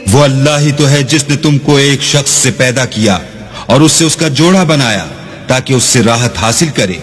وہ اللہ ہی تو ہے جس نے تم کو ایک شخص سے پیدا کیا اور اس سے اس کا جوڑا بنایا تاکہ اس سے راحت حاصل کرے،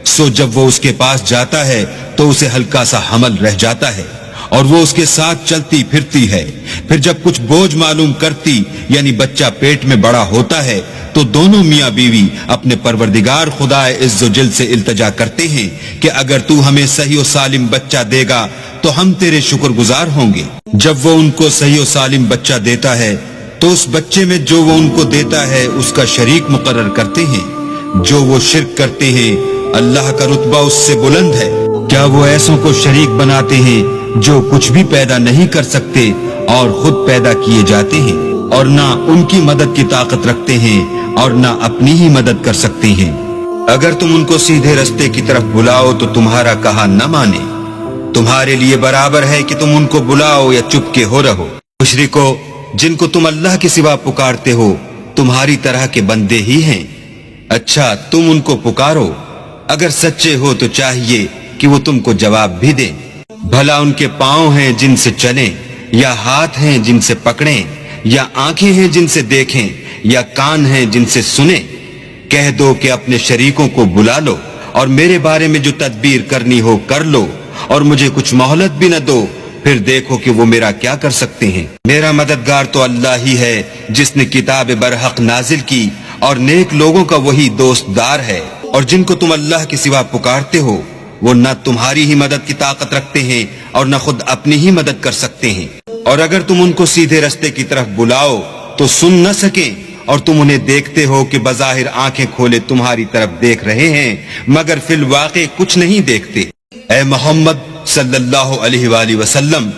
سو جب وہ اس کے پاس جاتا ہے تو اسے ہلکا سا حمل رہ جاتا ہے اور وہ اس کے ساتھ چلتی پھرتی ہے، پھر جب کچھ بوجھ معلوم کرتی یعنی بچہ پیٹ میں بڑا ہوتا ہے تو دونوں میاں بیوی اپنے پروردگار خدا عز و جل سے التجا کرتے ہیں کہ اگر تو ہمیں صحیح و سالم بچہ دے گا تو ہم تیرے شکر گزار ہوں گے۔ جب وہ ان کو صحیح و سالم بچہ دیتا ہے تو اس بچے میں جو وہ ان کو دیتا ہے اس کا شریک مقرر کرتے ہیں، جو وہ شرک کرتے ہیں اللہ کا رتبہ اس سے بلند ہے۔ کیا وہ ایسوں کو شریک بناتے ہیں جو کچھ بھی پیدا نہیں کر سکتے اور خود پیدا کیے جاتے ہیں، اور نہ ان کی مدد کی طاقت رکھتے ہیں اور نہ اپنی ہی مدد کر سکتے ہیں۔ اگر تم ان کو سیدھے رستے کی طرف بلاؤ تو تمہارا کہا نہ مانے، تمہارے لیے برابر ہے کہ تم ان کو بلاؤ یا چپ کے ہو رہو۔ مشرکو، جن کو تم اللہ کے سوا پکارتے ہو تمہاری طرح کے بندے ہی ہیں، اچھا تم ان کو پکارو، اگر سچے ہو تو چاہیے کہ وہ تم کو جواب بھی دیں۔ بھلا ان کے پاؤں ہیں جن سے چلیں، یا ہاتھ ہیں جن سے پکڑیں، یا آنکھیں ہیں جن سے دیکھیں، یا کان ہیں جن سے سنیں؟ کہہ دو کہ اپنے شریکوں کو بلا لو اور میرے بارے میں جو تدبیر کرنی ہو کر لو، اور مجھے کچھ مہلت بھی نہ دو، پھر دیکھو کہ وہ میرا کیا کر سکتے ہیں۔ میرا مددگار تو اللہ ہی ہے جس نے کتاب برحق نازل کی، اور نیک لوگوں کا وہی دوست دار ہے۔ اور جن کو تم اللہ کے سوا پکارتے ہو وہ نہ تمہاری ہی مدد کی طاقت رکھتے ہیں اور نہ خود اپنی ہی مدد کر سکتے ہیں، اور اگر تم ان کو سیدھے رستے کی طرف بلاؤ تو سن نہ سکیں، اور تم انہیں دیکھتے ہو کہ بظاہر آنکھیں کھولے تمہاری طرف دیکھ رہے ہیں مگر فی الواقع کچھ نہیں دیکھتے۔ اے محمد صلی اللہ علیہ وآلہ وسلم،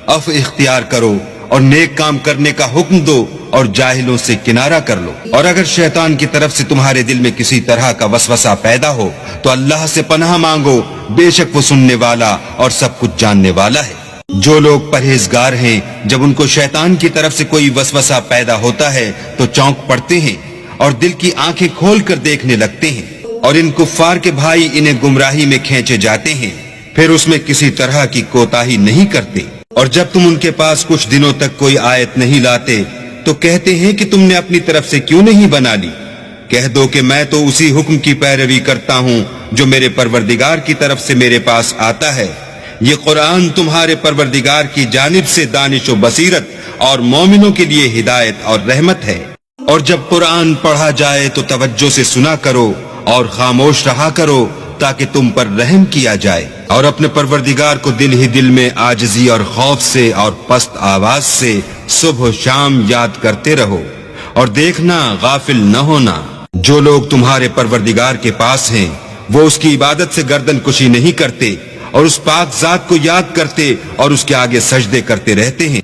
عفو اختیار کرو اور نیک کام کرنے کا حکم دو اور جاہلوں سے کنارہ کر لو۔ اور اگر شیطان کی طرف سے تمہارے دل میں کسی طرح کا وسوسہ پیدا ہو تو اللہ سے پناہ مانگو، بے شک وہ سننے والا اور سب کچھ جاننے والا ہے۔ جو لوگ پرہیزگار ہیں جب ان کو شیطان کی طرف سے کوئی وسوسہ پیدا ہوتا ہے تو چونک پڑتے ہیں اور دل کی آنکھیں کھول کر دیکھنے لگتے ہیں، اور ان کفار کے بھائی انہیں گمراہی میں کھینچے جاتے ہیں، پھر اس میں کسی طرح کی کوتاہی نہیں کرتے۔ اور جب تم ان کے پاس کچھ دنوں تک کوئی آیت نہیں لاتے تو کہتے ہیں کہ تم نے اپنی طرف سے کیوں نہیں بنا لی؟ کہہ دو کہ میں تو اسی حکم کی پیروی کرتا ہوں جو میرے پروردگار کی طرف سے میرے پاس آتا ہے۔ یہ قرآن تمہارے پروردگار کی جانب سے دانش و بصیرت اور مومنوں کے لیے ہدایت اور رحمت ہے۔ اور جب قرآن پڑھا جائے تو توجہ سے سنا کرو اور خاموش رہا کرو تاکہ تم پر رحم کیا جائے، اور اپنے پروردگار کو دل ہی دل میں عاجزی اور خوف سے اور پست آواز سے صبح و شام یاد کرتے رہو، اور دیکھنا غافل نہ ہونا۔ جو لوگ تمہارے پروردگار کے پاس ہیں وہ اس کی عبادت سے گردن کشی نہیں کرتے اور اس پاک ذات کو یاد کرتے اور اس کے آگے سجدے کرتے رہتے ہیں۔